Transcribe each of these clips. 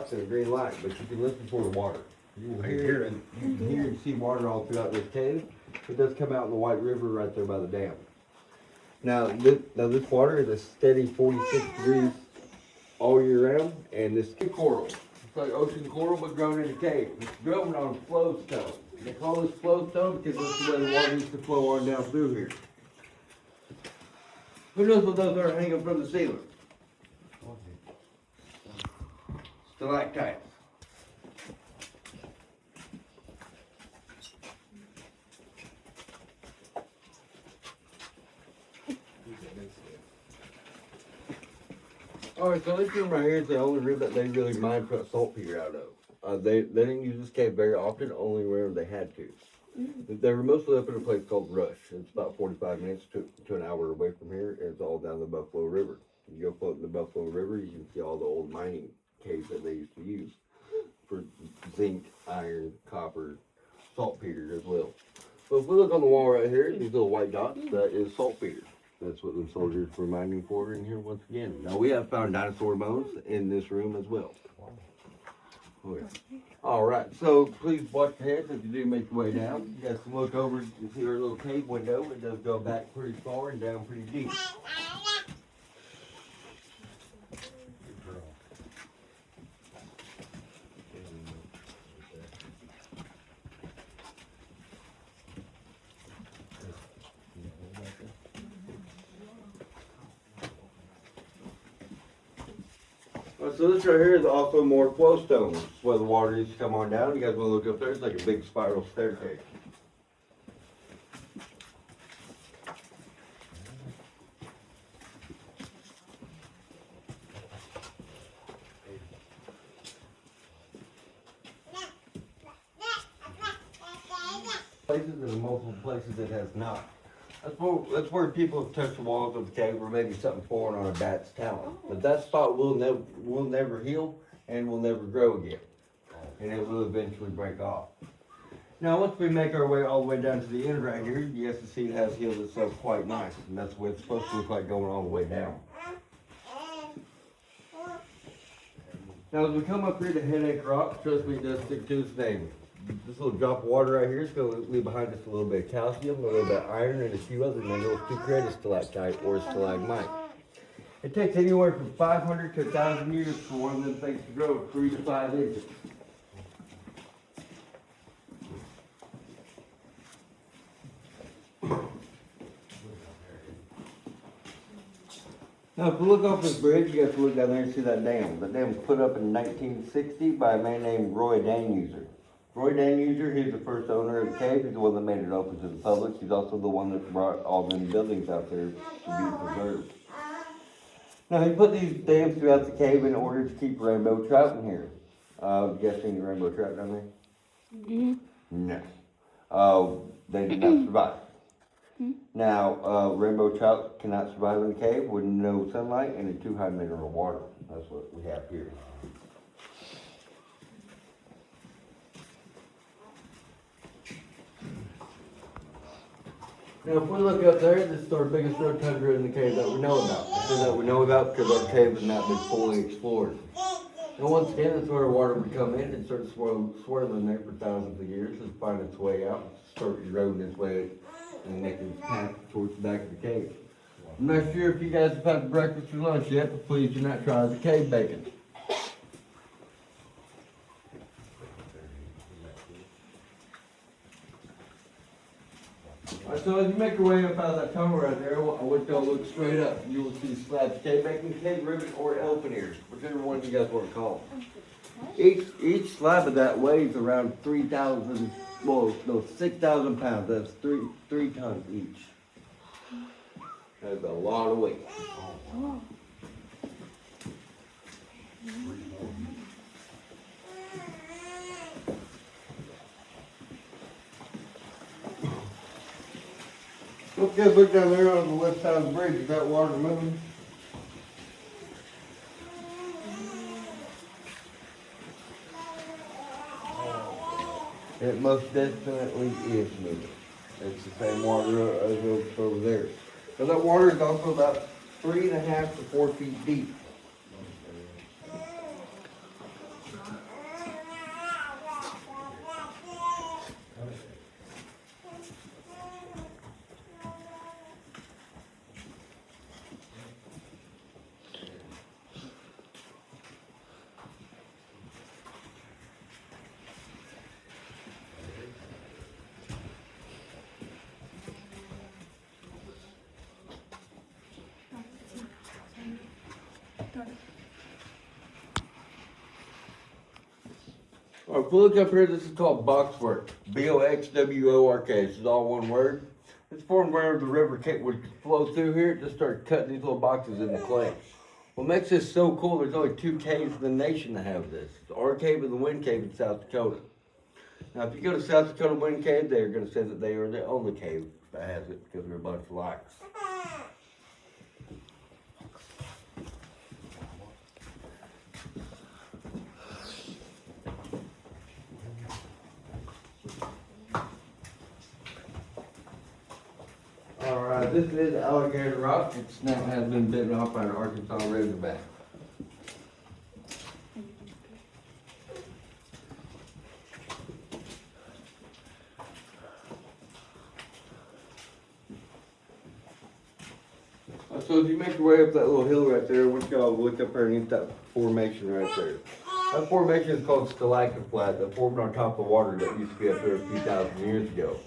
It's a green light, but you can listen for the water. You will hear it. You can hear and see water all throughout this cave. It does come out in the White River right there by the dam. Now this water is a steady 46 degrees all year round, and this coral. It's like ocean coral, but grown in a cave. It's grown on flowstone. They call this flowstone because that's the way the water used to flow on down through here. Who knows what those are hanging from the ceiling? Stalactites. Alright, so this room right here is the only room that they really mined saltpeter out of. They didn't use this cave very often, only whenever they had to. They were mostly up in a place called Rush. It's about 45 minutes to an hour away from here, and it's all down the Buffalo River. You go float in the Buffalo River, you can see all the old mining caves that they used to use for zinc, iron, copper, saltpeter as well. So if we look on the wall right here, these little white dots, that is saltpeter. That's what the soldiers were mining for in here once again. Now we have found dinosaur bones in this room as well. Oh, yeah. All right, so please watch your heads as you do make your way down. You guys can look over and see our little cave window. It does go back pretty far and down pretty deep. So this right here is also more flowstone. This is where the water used to come on down. You guys want to look up there? It's like a big spiral staircase. Places and multiple places it has not. That's where people have touched the walls of the cave, or maybe something foreign on a bat's talon. But that spot will never heal and will never grow again, and it will eventually break off. Now, once we make our way all the way down to the end right here, you guys can see it has healed itself quite nice, and that's what it's supposed to look like going all the way down. Now, as we come up here to Headache Rock, trust me, it does stick to its name. This little drop of water right here is going to leave behind us a little bit of calcium, a little bit of iron, and a few other minerals to create a stalactite or a stalagmite. It takes anywhere from 500 to 1,000 years for one of them things to grow 3 to 5 inches. Now, if you look off this bridge, you have to look down there and see that dam. That dam was put up in 1960 by a man named Roy Danuser. Roy Danuser, he's the first owner of the cave. He's the one that made it open to the public. He's also the one that brought all them buildings out there to be preserved. Now, he put these dams throughout the cave in order to keep rainbow trout in here. You guys seen the rainbow trout down there? Mm-hmm. No. They did not survive. Now, rainbow trout cannot survive in the cave with no sunlight and in too high mineral water. That's what we have here. Now, if we look up there, this is our biggest rotundra in the cave that we know about. I say that we know about because our cave has not been fully explored. And once again, that's where water would come in and start swirling there for thousands of years and find its way out, start eroding its way and making its path towards the back of the cave. I'm not sure if you guys have had breakfast or lunch yet, but please do not try the cave bacon. So as you make your way up out of that tunnel right there, I want y'all to look straight up. You will see slabs, cave bacon, cave ribbon, or elephant ears, whichever one you guys want to call them. Each slab of that weighs around 3,000, well, no, 6,000 pounds. That's three tons each. That's a lot of weight. Let's look down there on the left side of the bridge. Is that water moving? It most definitely is moving. It's the same water as over there. So that water is also about 3.5 to 4 feet deep. Alright, if we look up here, this is called boxwork. B-O-X-W-O-R-K. This is all one word. It's formed where the river would flow through here. It just started cutting these little boxes in the clay. What makes this so cool, there's only 2 caves in the nation that have this. It's our cave and the Wind Cave in South Dakota. Now, if you go to South Dakota Wind Cave, they're going to say that they are the only cave that has it because they're a bunch of liars. Alright, this is alligator rock. Its snout has been bitten off by an Arkansas razorback. So as you make your way up that little hill right there, I want y'all to look up underneath that formation right there. That formation is called stalactite flat that formed on top of water that used to be up there a few thousand years ago.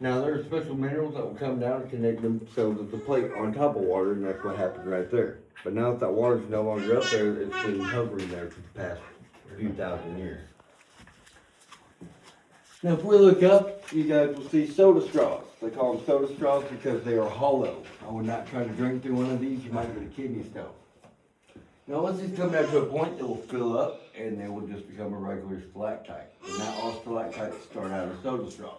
Now there are special minerals that will come down and connect themselves with the plate on top of water, and that's what happened right there. But now that water is no longer up there, it's been hovering there for the past few thousand years. Now if we look up, you guys will see soda straws. They call them soda straws because they are hollow. I would not try to drink through one of these, you might get a kidney stone. Now once these come down to a point, they will fill up and they will just become a regular stalactite. And now all stalactites start out as soda straws.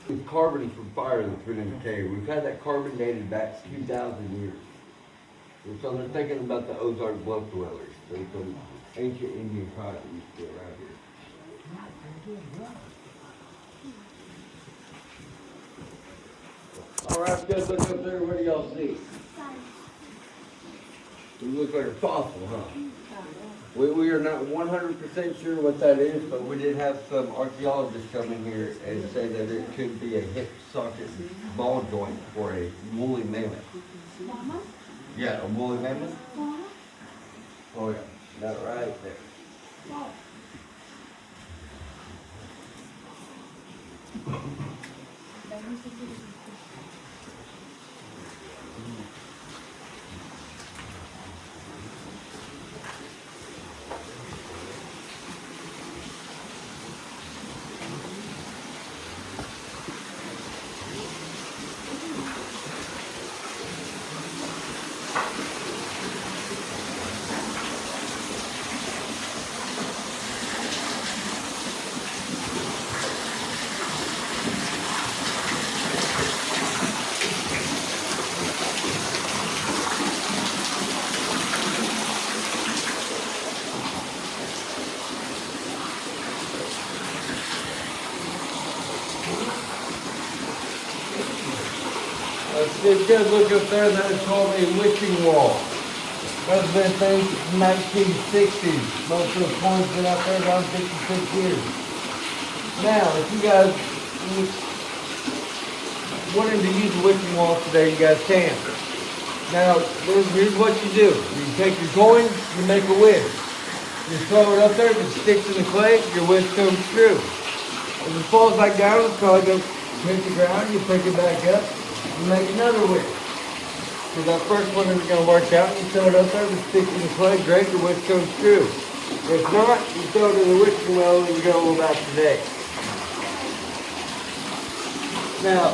It's carbon from fire that's been in the cave. We've had that carbon dated back 2,000 years. And so they're thinking about the Ozark Bluff dwellers. There's some ancient Indian tribe that used to be around here. Alright, guys, look up there. What do y'all see? It looks like a fossil, huh? We are not 100% sure what that is, but we did have some archaeologists come in here and say that it could be a hip socket ball joint for a woolly mammoth. Yeah, a woolly mammoth? Oh yeah, that right there. If you guys look up there, that is called a wishing wall. That's been things since the 1960s. Most of the coins been out there around 56 years. Now, if you guys wanted to use the wishing wall today, you guys can. Now, here's what you do. You take your coin, you make a wish. You throw it up there, if it sticks in the clay, your wish comes true. If it falls back down, it's probably going to hit the ground, you pick it back up. You make another wish. So that first one isn't going to work out. You throw it up there, if it sticks in the clay, great, your wish comes true. If not, you throw it in the wishing well and you go about today. Now,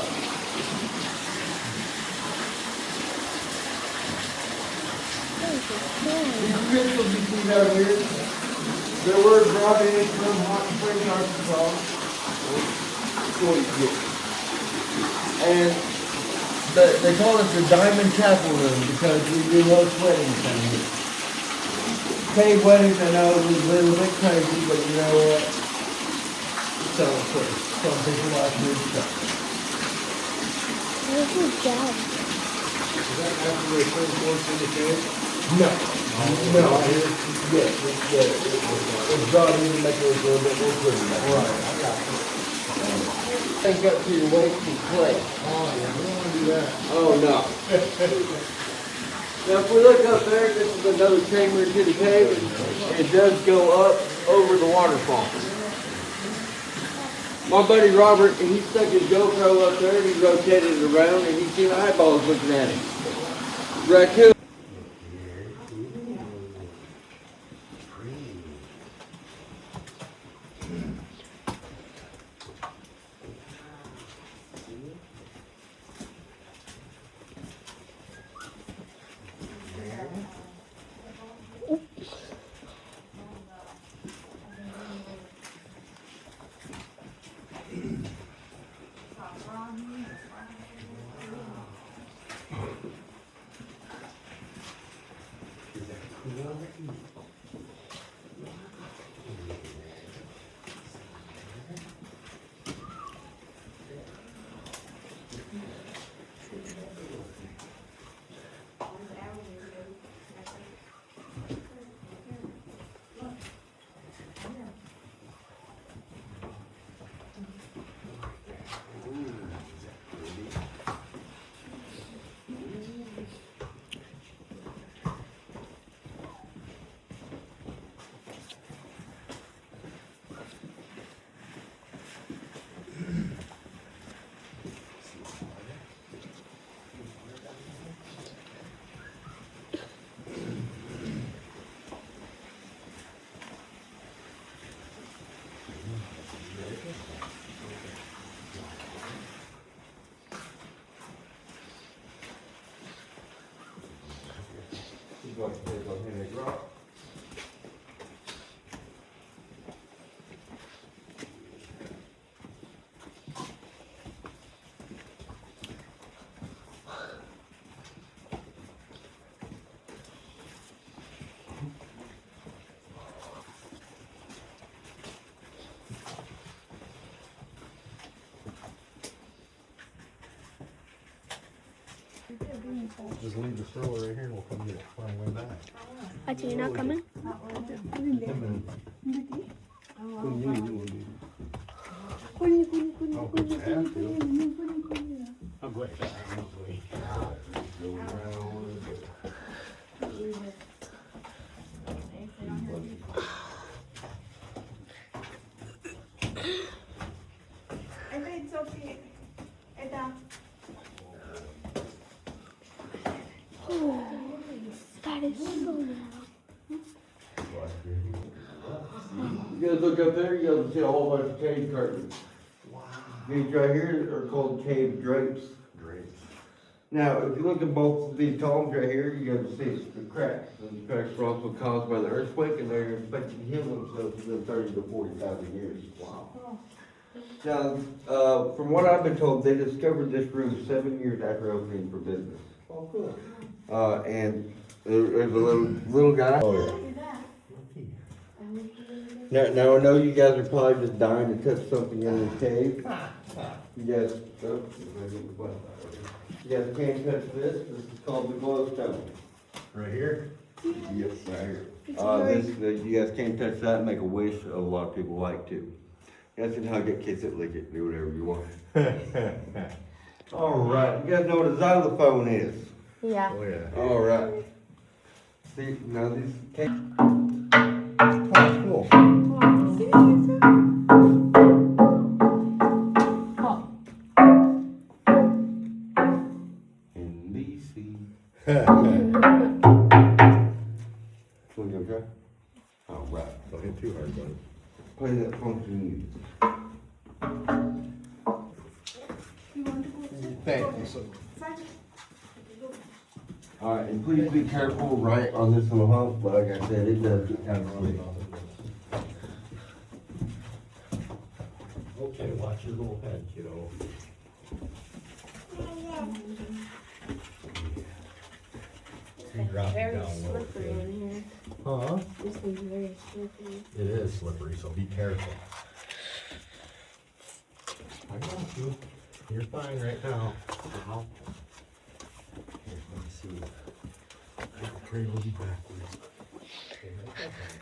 these crystals you see down here, they were brought in from Hot Springs, Arkansas. And they call it the Diamond Chapel Room because we do host weddings down here. Cave weddings, I know, is a little bit crazy, but you know what? It's all free. Some people like big stuff. Good job. Is that after they put forth in the cage? No. No, it's brought in to make it a little bit more pretty. Right, I got it. Think up to your waist and clay. Oh, yeah, we don't wanna do that. Oh, no. Now, if we look up there, this is another chamber to the cave. It does go up over the waterfall. My buddy Robert, he stuck his GoPro up there and he rotated it around and he seen eyeballs looking at him. Raccoon. Just leave the stroller right here and we'll come get it on the way back. Actually, you're not coming? Oh, but you have to. I'm glad. That is so loud. You guys look up there, you guys see a whole bunch of cave curtains. Wow. These right here are called cave drapes. Drapes. Now, if you look at both of these columns right here, you got to see the cracks. And the cracks were also caused by the earthquake, and they're expected to heal themselves within 30 to 40,000 years. Wow. Now, from what I've been told, they discovered this room 7 years after opening for business. Oh, cool. And there's a little guy. Oh, yeah. Now, I know you guys are probably just dying to touch something in the cave. You guys, you guys can't touch this. This is called the glowstone. Right here? Yes, right here. You guys can't touch that and make a wish. A lot of people like to. That's and how get kids that lick it. Do whatever you want. All right. You guys know what a xylophone is? Yeah. Oh, yeah. All right. See, now these cave. Oh, cool. NBC. So you okay? All right. Don't hit too hard, buddy. Play that funky music. Thank you so All right, and please be careful right on this little hump, but like I said, it does get kind of slick. Okay, watch your little head, kiddo. You drop it Very down low, slippery okay? in here. Huh? This thing's very slippery. It is slippery, so be careful. I got you. You're fine right now. Ow. Here, let me see. I cradle you backwards. Okay, that's okay.